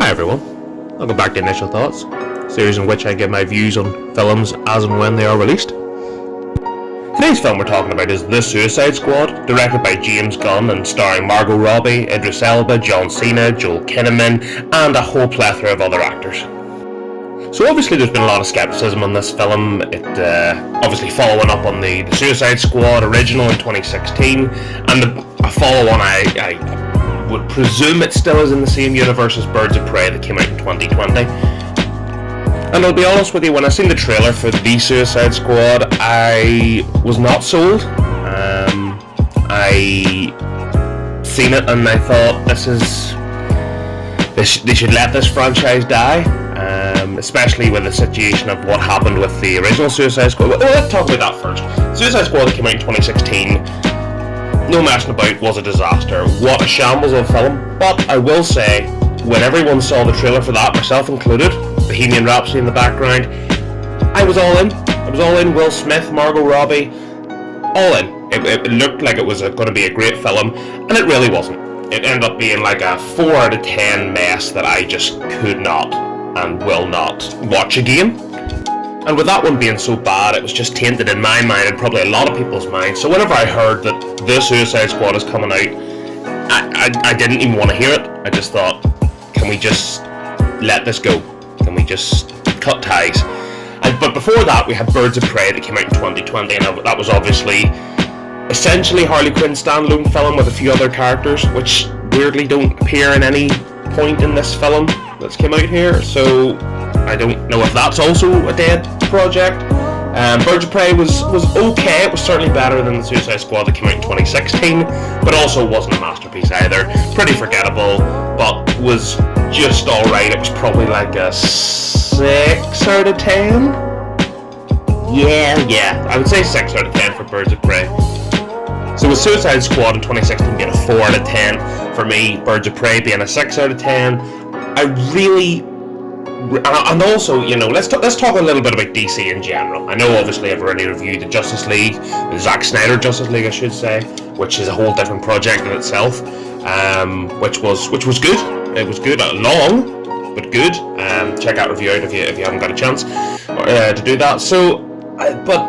Hi everyone, welcome back to Initial Thoughts, series in which I give my views on films as and when they are released. Today's film we're talking about is The Suicide Squad, directed by James Gunn and starring Margot Robbie, Idris Elba, John Cena, Joel Kinnaman, and a whole plethora of other actors. So obviously there's been a lot of skepticism on this film, obviously following up on the Suicide Squad original in 2016, and a follow-on I would presume it still is in the same universe as Birds of Prey that came out in 2020. And I'll be honest with you, when I seen the trailer for The Suicide Squad, I was not sold. I seen it and I thought they should let this franchise die, especially with the situation of what happened with the original Suicide Squad. Well, let's talk about that first. Suicide Squad that came out in 2016, no messing about, was a disaster. What a shambles of a film. But I will say, when everyone saw the trailer for that, myself included, Bohemian Rhapsody in the background, I was all in. I was all in. Will Smith, Margot Robbie, all in. It looked like it was going to be a great film, and it really wasn't. It ended up being like a 4 out of 10 mess that I just could not and will not watch again. And with that one being so bad, it was just tainted in my mind and probably a lot of people's minds. So whenever I heard that The Suicide Squad is coming out, I didn't even want to hear it. I just thought, can we just let this go? Can we just cut ties? But before that, we had Birds of Prey that came out in 2020, and that was obviously essentially Harley Quinn's standalone film with a few other characters, which weirdly don't appear in any point in this film that's came out here. So I don't know if that's also a dead project. Birds of Prey was okay. It was certainly better than the Suicide Squad that came out in 2016, but also wasn't a masterpiece either. Pretty forgettable, but was just alright. It was probably like a 6 out of 10? Yeah, I would say 6 out of 10 for Birds of Prey. So with Suicide Squad in 2016 being a 4 out of 10, for me, Birds of Prey being a 6 out of 10, and also, let's talk a little bit about DC in general. I know obviously I've already reviewed the Justice League, the Zack Snyder Justice League I should say, which is a whole different project in itself, which was good. It was good, long, but good. Check out review out if you haven't got a chance to do that. So, but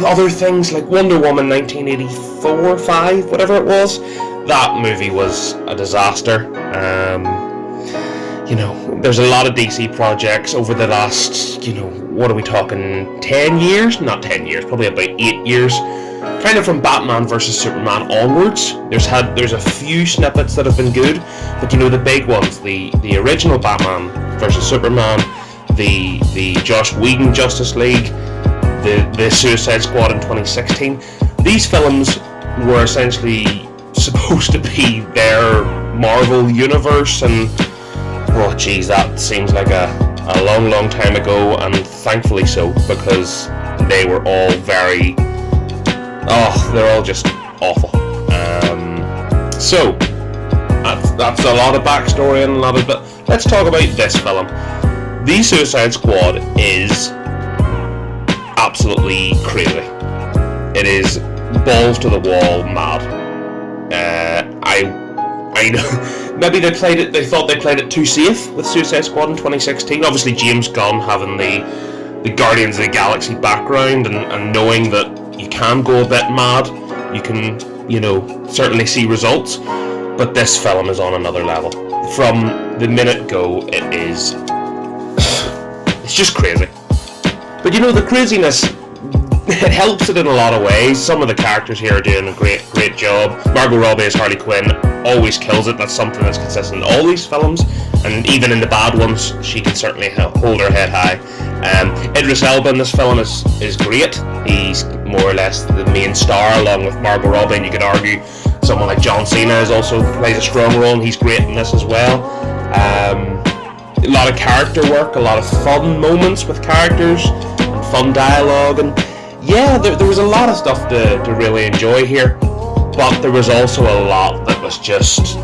other things like Wonder Woman 1984, 5, whatever it was, that movie was a disaster. There's a lot of DC projects over the last, what are we talking, 10 years? Not 10 years, probably about 8 years. Kind of from Batman vs Superman onwards. There's a few snippets that have been good, but the big ones, the original Batman vs Superman, the Joss Whedon Justice League, the Suicide Squad in 2016. These films were essentially supposed to be their Marvel universe, and oh geez, that seems like a long time ago, and thankfully so, because they were all they're all just awful. So that's a lot of backstory and a lot of, but let's talk about this film. The Suicide Squad is absolutely crazy. It is balls to the wall mad. I know maybe they thought they played it too safe with Suicide Squad in 2016. Obviously James Gunn having the Guardians of the Galaxy background and knowing that you can go a bit mad, you can certainly see results, but this film is on another level. From the minute go, it's just crazy. But the craziness, it helps it in a lot of ways. Some of the characters here are doing a great job. Margot Robbie as Harley Quinn always kills it. That's something that's consistent in all these films, and even in the bad ones, she can certainly hold her head high. Idris Elba in this film is great. He's more or less the main star along with Margot Robbie, and you could argue someone like John Cena also plays a strong role, and he's great in this as well. A lot of character work, a lot of fun moments with characters, and fun dialogue, and yeah, there was a lot of stuff to really enjoy here, but there was also a lot that was just,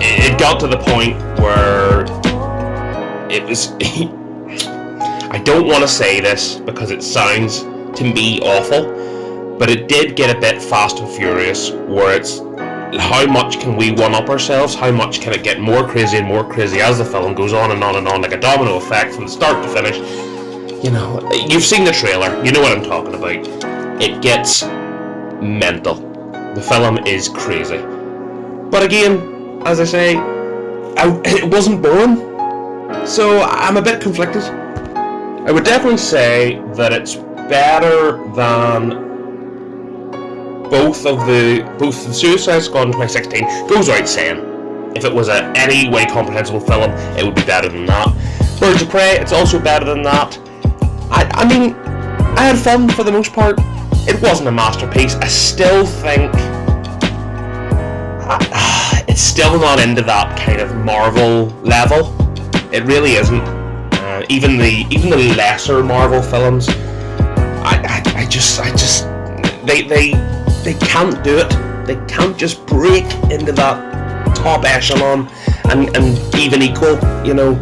it got to the point where it was, I don't want to say this because it sounds to me awful, but it did get a bit Fast and Furious, where how much can we one-up ourselves? How much can it get more crazy and more crazy as the film goes on and on and on, like a domino effect from start to finish? You know, you've seen the trailer, you know what I'm talking about. It gets mental. The film is crazy. But again, as I say, it wasn't boring, so I'm a bit conflicted. I would definitely say that it's better than both the Suicide Squad in 2016 goes without saying. If it was any way comprehensible film, it would be better than that. Birds of Prey, it's also better than that. I mean, I had fun for the most part. It wasn't a masterpiece. I still think it's still not into that kind of Marvel level. It really isn't. Even the lesser Marvel films, they can't do it. They can't just break into that top echelon and even equal. You know,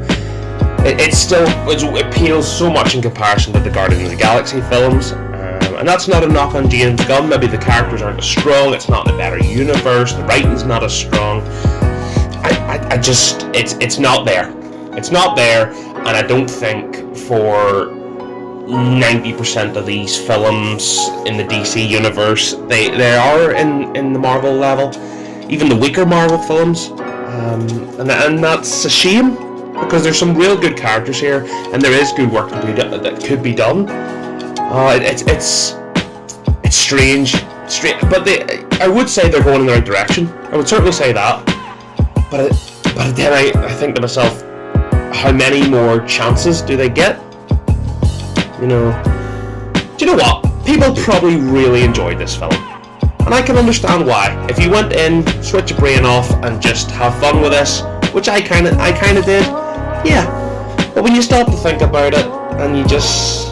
it appeals so much in comparison to the Guardians of the Galaxy films. And that's not a knock on James Gunn. Maybe the characters aren't as strong, it's not a better universe, the writing's not as strong. It's not there. It's not there, and I don't think for 90% of these films in the DC universe, they are in the Marvel level, even the weaker Marvel films. And that's a shame, because there's some real good characters here, and there is good work that could be done. It's strange, but I would say they're going in the right direction. I would certainly say that. But then I think to myself, how many more chances do they get? You know, do you know what? People probably really enjoyed this film, and I can understand why. If you went in, switch your brain off, and just have fun with this, which I kind of did, yeah. But when you stop to think about it, and you just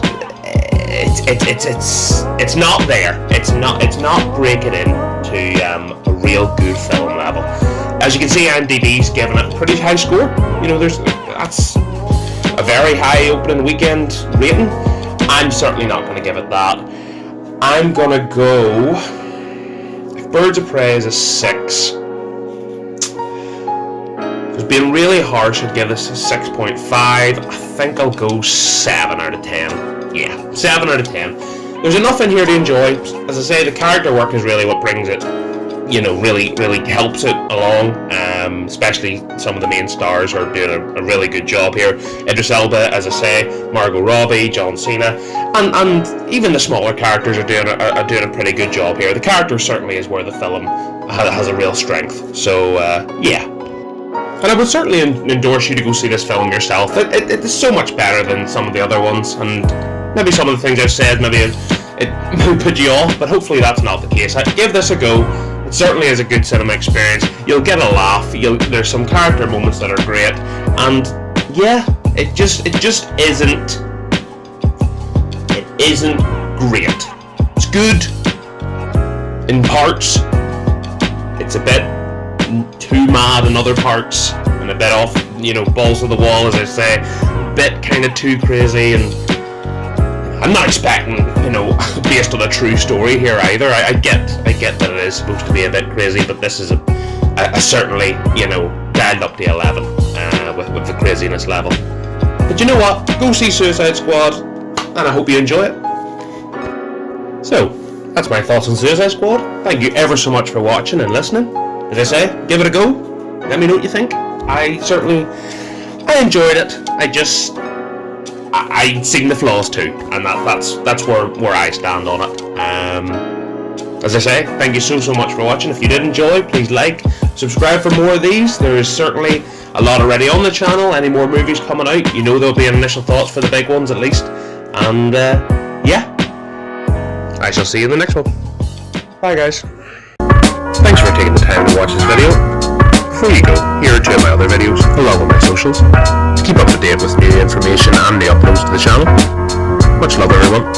it's not there. It's not breaking into a real good film level. As you can see, IMDb's giving it a pretty high score. You know, that's a very high opening weekend rating. I'm certainly not going to give it that. I'm going to go. If Birds of Prey is a 6, it's being really harsh, I'd give this a 6.5. I think I'll go 7 out of 10. Yeah, 7 out of 10. There's enough in here to enjoy. As I say, the character work is really what brings it, you know, really helps it along. Especially some of the main stars are doing a really good job here. Idris Elba, as I say, Margot Robbie, John Cena, and even the smaller characters are doing a pretty good job here. The character certainly is where the film has a real strength. So yeah. And I would certainly endorse you to go see this film yourself. It is so much better than some of the other ones, and maybe some of the things I've said, maybe it put you off, but hopefully that's not the case. Give this a go. It certainly is a good cinema experience. You'll get a laugh. There's some character moments that are great, and yeah, it just isn't. It isn't great. It's good in parts. It's a bit too mad in other parts, and a bit off, you know, balls to the wall, as I say, a bit kind of too crazy. And I'm not expecting, you know, based on a true story here either. I get that it is supposed to be a bit crazy, but this is a certainly, you know, dialed up to 11 with the craziness level. But you know what? Go see Suicide Squad, and I hope you enjoy it. So, that's my thoughts on Suicide Squad. Thank you ever so much for watching and listening. As I say, give it a go. Let me know what you think. I enjoyed it. I'd seen the flaws too, and that's where I stand on it. As I say, thank you so much for watching. If you did enjoy, please like, subscribe for more of these. There is certainly a lot already on the channel. Any more movies coming out, you know there'll be initial thoughts for the big ones at least. And yeah, I shall see you in the next one. Bye guys. Thanks for taking the time to watch this video. Before you go, here are 2 of my other videos, along with my socials, to keep up to date with new information and the uploads to the channel. Much love everyone.